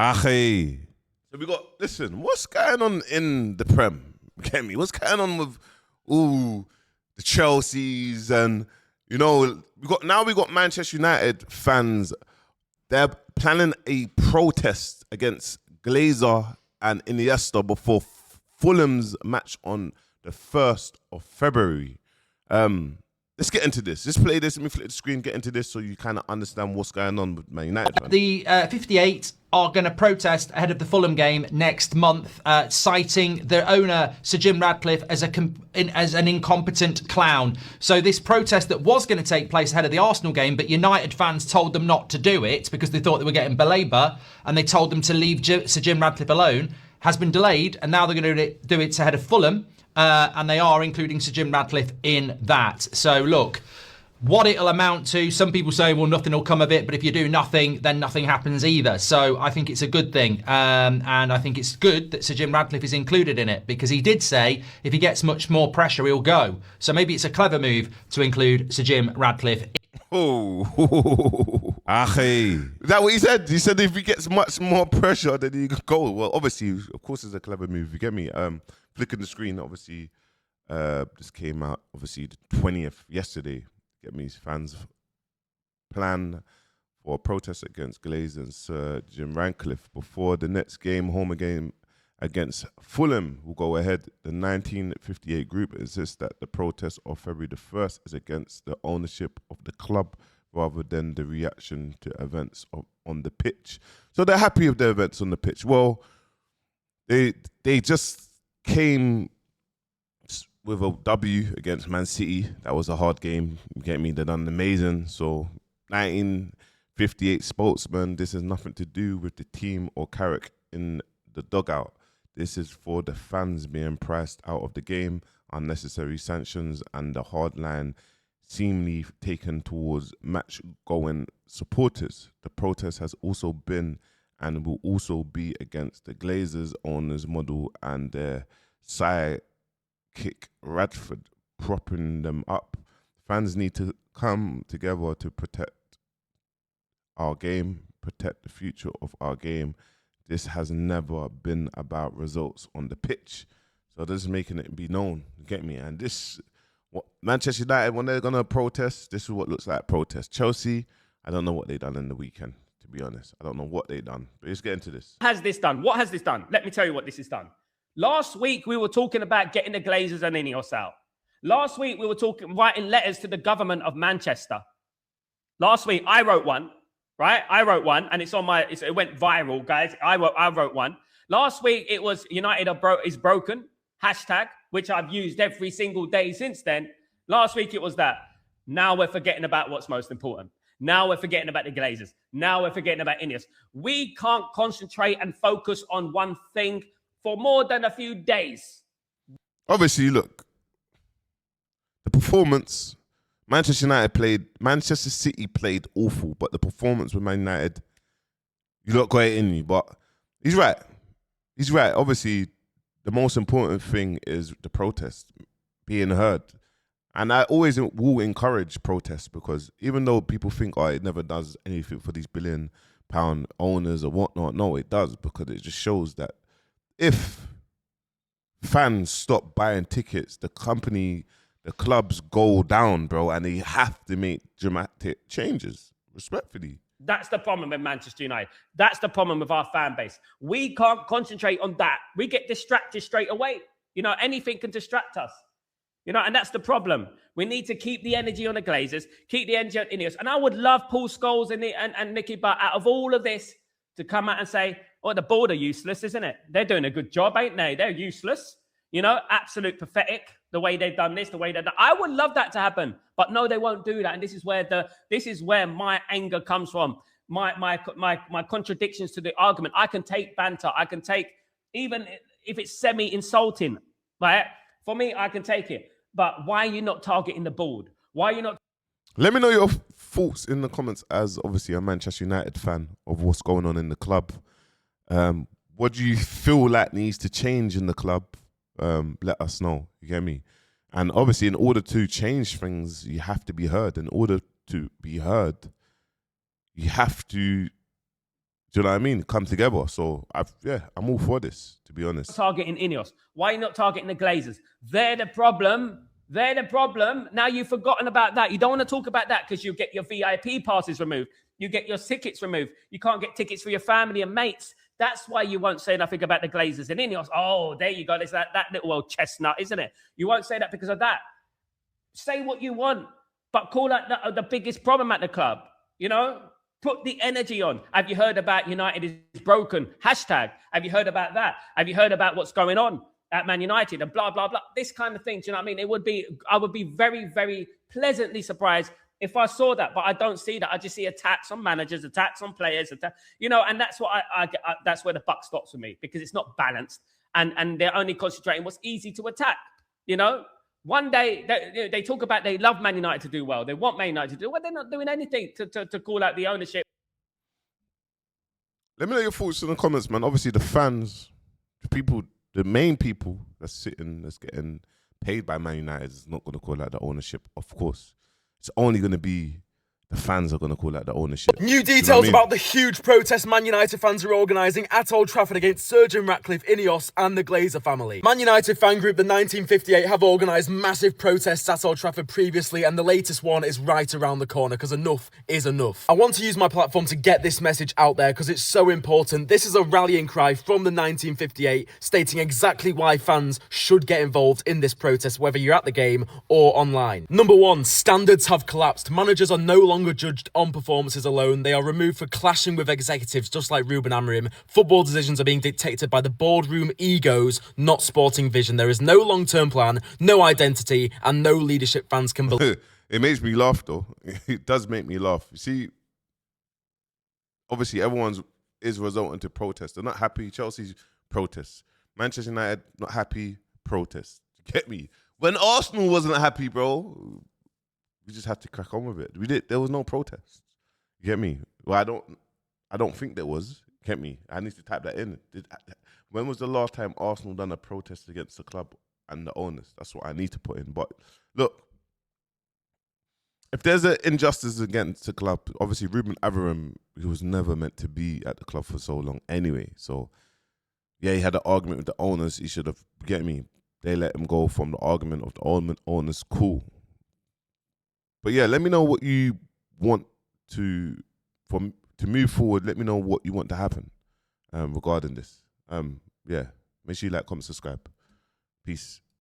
Ache. So we got, listen, what's going on in the Prem? Get me? What's going on with the Chelseas and we got Manchester United fans. They're planning a protest against Glazer and Iniesta before Fulham's match on the 1st of February. Let's get into this. Let's play this. Let me flip the screen, get into this so you kind of understand what's going on with Man United. The 58 are going to protest ahead of the Fulham game next month, citing their owner, Sir Jim Ratcliffe, as an incompetent clown. So this protest that was going to take place ahead of the Arsenal game, but United fans told them not to do it because they thought they were getting belabor, and they told them to leave Sir Jim Ratcliffe alone, has been delayed, and now they're going to do it ahead of Fulham. And they are including Sir Jim Ratcliffe in that. So look, what it'll amount to, some people say, well, nothing will come of it, but if you do nothing, then nothing happens either. So I think it's a good thing. And I think it's good that Sir Jim Ratcliffe is included in it, because he did say if he gets much more pressure, he'll go. So maybe it's a clever move to include Sir Jim Ratcliffe. Oh, is that what he said? He said if he gets much more pressure, then he could go. Well, obviously, of course, it's a clever move. You get me? Flicking the screen, obviously, this came out, obviously, the 20th, yesterday. Get me, fans plan for a protest against Glazers and Sir Jim Ratcliffe before the next game, home game against Fulham, will go ahead. The 1958 group insists that the protest of February the 1st is against the ownership of the club rather than the reaction to events on the pitch. So they're happy with the events on the pitch. Well, they just came with a W against Man City. That was a hard game. You get me? They done amazing. So 1958 spokesman, this has nothing to do with the team or Carrick in the dugout. This is for the fans being priced out of the game, unnecessary sanctions, and the hard line seemingly taken towards match-going supporters. The protest has also been and will also be against the Glazers owners model and their sidekick Radford propping them up. Fans need to come together to protect our game, protect the future of our game. This has never been about results on the pitch. So this is making it be known, you get me? And this, what Manchester United, when they're going to protest, this is what looks like protest. Chelsea, I don't know what they done in the weekend, to be honest. I don't know what they done, but let's get into this. What has this done? What has this done? Let me tell you what this has done. Last week, we were talking about getting the Glazers and INEOS out. Last week, we were writing letters to the government of Manchester. Last week, I wrote one, right? I wrote one, and it's on it went viral, guys. I wrote one. Last week, it was United is broken, hashtag, which I've used every single day since then. Last week, it was that. Now we're forgetting about what's most important. Now we're forgetting about the Glazers. Now we're forgetting about INEOS. We can't concentrate and focus on one thing for more than a few days. Obviously, look, the performance, Manchester City played awful, but the performance with Man United, you lot got it in you. But he's right. He's right. Obviously, the most important thing is the protest, being heard. And I always will encourage protests, because even though people think, oh, it never does anything for these £1 billion owners or whatnot, no, it does, because it just shows that if fans stop buying tickets, the clubs go down, bro, and they have to make dramatic changes, respectfully. That's the problem with Manchester United. That's the problem with our fan base. We can't concentrate on that. We get distracted straight away. Anything can distract us. And that's the problem. We need to keep the energy on the Glazers, keep the energy on INEOS. And I would love Paul Scholes and Nicky Butt, out of all of this, to come out and say, oh, the board are useless, isn't it? They're doing a good job, ain't they? They're useless. Absolute pathetic, the way they've done this, the way they've done. I would love that to happen, but no, they won't do that. And this is where my anger comes from. My contradictions to the argument. I can take banter. I can take, even if it's semi-insulting, right? For me, I can take it. But why are you not targeting the board? Why are you not? Let me know your thoughts in the comments, as obviously a Manchester United fan, of what's going on in the club. What do you feel like needs to change in the club? Let us know. You get me? And obviously, in order to change things, you have to be heard. In order to be heard, you have to Do you know what I mean? Come together. So I'm all for this, to be honest. Targeting INEOS. Why are you not targeting the Glazers? They're the problem. They're the problem. Now you've forgotten about that. You don't want to talk about that because you get your VIP passes removed. You get your tickets removed. You can't get tickets for your family and mates. That's why you won't say nothing about the Glazers and INEOS. Oh, there you go. There's that little old chestnut, isn't it? You won't say that because of that. Say what you want, but call out the biggest problem at the club. You know? Put the energy on. Have you heard about United is broken? Hashtag. Have you heard about that? Have you heard about what's going on at Man United and blah, blah, blah? This kind of thing. Do you know what I mean? I would be very, very pleasantly surprised if I saw that, but I don't see that. I just see attacks on managers, attacks on players, and that's what that's where the buck stops for me because it's not balanced and they're only concentrating what's easy to attack, you know? One day, they talk about they love Man United to do well. They want Man United to do well. They're not doing anything to call out the ownership. Let me know your thoughts in the comments, man. Obviously, the fans, the main people that's getting paid by Man United is not going to call out the ownership, of course. It's only going to be the fans are going to call out the ownership. New details about the huge protest Man United fans are organising at Old Trafford against Sir Jim Ratcliffe, INEOS and the Glazer family. Man United fan group The 1958 have organised massive protests at Old Trafford previously, and the latest one is right around the corner because enough is enough. I want to use my platform to get this message out there because it's so important. This is a rallying cry from The 1958 stating exactly why fans should get involved in this protest, whether you're at the game or online. Number one, standards have collapsed. Managers are no longer judged on performances alone. They are removed for clashing with executives, just like Ruben Amorim. Football decisions are being dictated by the boardroom egos, not sporting vision. There is no long-term plan, no identity, and no leadership fans can believe. It makes me laugh, though. It does make me laugh. You see, obviously, everyone's is resulting to protest. They're not happy. Chelsea's protests. Manchester United, not happy, protest. Get me? When Arsenal wasn't happy, bro, we just had to crack on with it. There was no protest. You get me? Well, I don't think there was. Get me? I need to type that in. When was the last time Arsenal done a protest against the club and the owners? That's what I need to put in. But look, if there's an injustice against the club, obviously Ruben Amorim, he was never meant to be at the club for so long anyway. So yeah, he had an argument with the owners. He should have. Get me? They let him go from the argument of the owners. Cool. But yeah, let me know what you want to move forward. Let me know what you want to happen regarding this. Yeah, make sure you like, comment, subscribe. Peace.